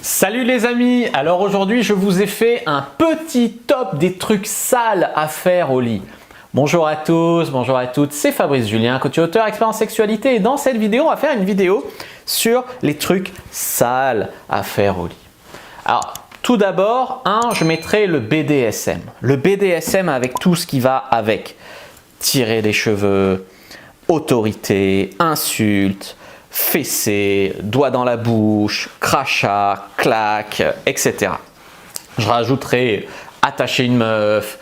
Salut les amis, alors aujourd'hui je vous ai fait un petit top des trucs sales à faire au lit. Bonjour à tous, bonjour à toutes, c'est Fabrice Julien, coach et auteur expert en sexualité et dans cette vidéo on va faire une vidéo sur les trucs sales à faire au lit. Alors tout d'abord, je mettrai le BDSM. Le BDSM avec tout ce qui va avec. Tirer les cheveux, autorité, insultes, fessée, doigt dans la bouche, crachat, claque, etc. Je rajouterai attacher une meuf,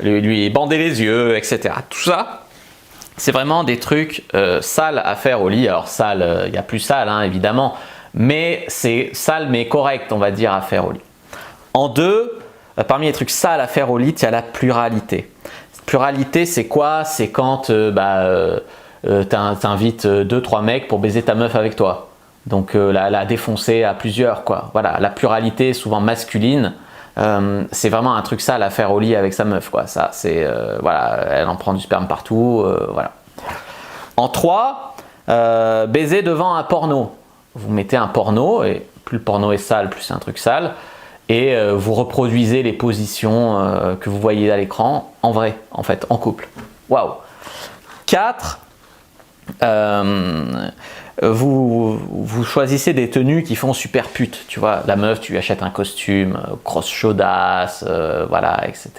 lui bander les yeux, etc. Tout ça, c'est vraiment des trucs sales à faire au lit. Alors sale, il y a plus sale évidemment, mais c'est sale mais correct on va dire à faire au lit. En deux, parmi les trucs sales à faire au lit, il y a la pluralité. Pluralité, c'est quoi? C'est quand t'invites 2-3 mecs pour baiser ta meuf avec toi. Donc la défoncer à plusieurs, quoi. Voilà, la pluralité souvent masculine, c'est vraiment un truc sale à faire au lit avec sa meuf, quoi. Ça, c'est voilà, elle en prend du sperme partout, voilà. En 3, baiser devant un porno. Vous mettez un porno et plus le porno est sale, plus c'est un truc sale. Et vous reproduisez les positions que vous voyez à l'écran en vrai, en fait, en couple. Waouh! 4, vous choisissez des tenues qui font super pute. Tu vois, la meuf, tu lui achètes un costume, grosse chaudasse, voilà, etc.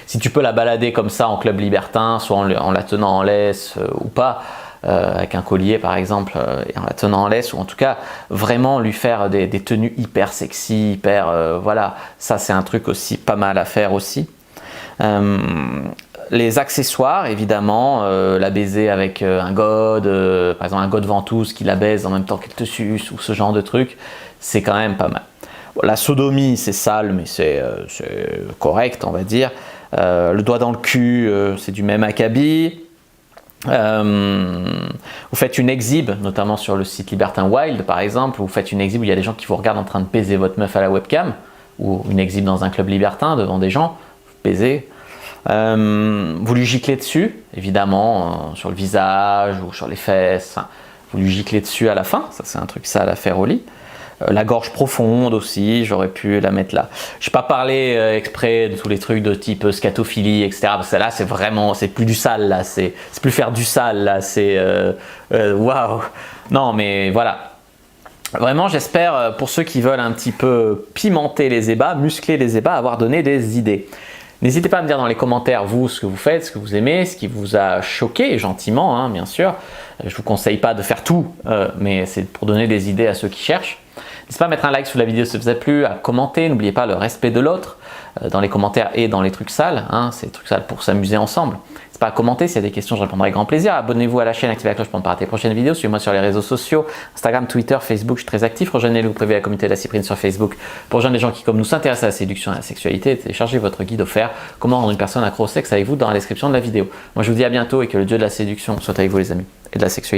Si tu peux la balader comme ça en club libertin, soit en la tenant en laisse ou pas, avec un collier par exemple, et en la tenant en laisse, ou en tout cas vraiment lui faire des tenues hyper sexy, hyper voilà, ça c'est un truc aussi pas mal à faire aussi. Les accessoires évidemment, la baiser avec un god, par exemple un god ventouse qui la baise en même temps qu'elle te suce, ou ce genre de truc, c'est quand même pas mal. Bon, la sodomie c'est sale mais c'est correct on va dire. Le doigt dans le cul, c'est du même acabit. Vous faites une exhibe, notamment sur le site Libertin Wild par exemple, vous faites une exhibe où il y a des gens qui vous regardent en train de baiser votre meuf à la webcam, ou une exhibe dans un club libertin devant des gens, vous baisez. Vous lui giclez dessus, évidemment, sur le visage ou sur les fesses, vous lui giclez dessus à la fin, ça c'est un truc sale à faire au lit. La gorge profonde aussi, j'aurais pu la mettre là. Je n'ai pas parlé exprès de tous les trucs de type scatophilie, etc. Parce que là, c'est vraiment, c'est plus du sale, là. C'est plus faire du sale, là. C'est waouh. Non, mais voilà. Vraiment, j'espère, pour ceux qui veulent un petit peu pimenter les ébats, muscler les ébats, avoir donné des idées. N'hésitez pas à me dire dans les commentaires, vous, ce que vous faites, ce que vous aimez, ce qui vous a choqué, gentiment, bien sûr. Je ne vous conseille pas de faire tout, mais c'est pour donner des idées à ceux qui cherchent. N'hésitez pas à mettre un like sous la vidéo si ça vous a plu, à commenter, n'oubliez pas le respect de l'autre dans les commentaires et dans les trucs sales, c'est des trucs sales pour s'amuser ensemble. N'hésitez pas à commenter, s'il y a des questions je répondrai avec grand plaisir. Abonnez-vous à la chaîne, activez la cloche pour ne pas rater les prochaines vidéos, suivez-moi sur les réseaux sociaux, Instagram, Twitter, Facebook, je suis très actif, rejoignez-le privé la communauté de la Cyprine sur Facebook pour rejoindre les gens qui comme nous s'intéressent à la séduction et à la sexualité et téléchargez votre guide offert comment rendre une personne accro au sexe avec vous dans la description de la vidéo. Moi je vous dis à bientôt et que le dieu de la séduction soit avec vous les amis et de la sexualité.